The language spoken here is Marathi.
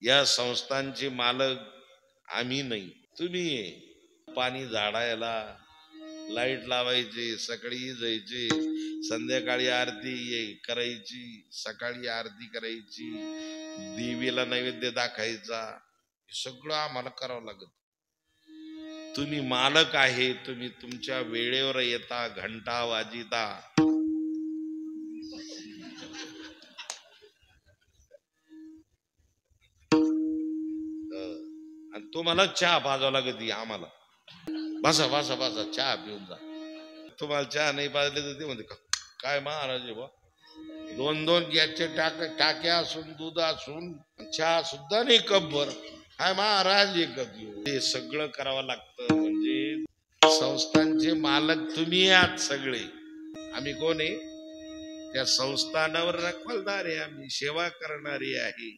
या संस्थांचे मालक आम्ही नाही, तुम्ही आहे। पाणी झाडायला, लाईट लावायची, सकाळी जायचे, संध्याकाळी आरती करायची, सकाळी आरती करायची, देवीला नैवेद्य दाखायचा, सगळं आम्हाला करावं लागत। तुम्ही मालक आहे, तुम्ही तुमच्या वेळेवर येता, घंटा वाजिता, आणि तुम्हाला चहा पाजावं लागत आम्हाला। बसा बसा बसा, चहा पिऊन जा। तुम्हाला चहा नाही पाजले तर ते म्हणते काय महाराज आहे बा, 2-2 गॅसचे टाक्या असून, दूध असून, चहा सुद्धा नाही कपभर, काय महाराज एकच हे सगळं करावं लागतं। म्हणजे संस्थांचे मालक तुम्ही आहात सगळे, आम्ही कोण आहे? त्या संस्थानावर रखवालदार आहे, आम्ही सेवा करणारी आहे।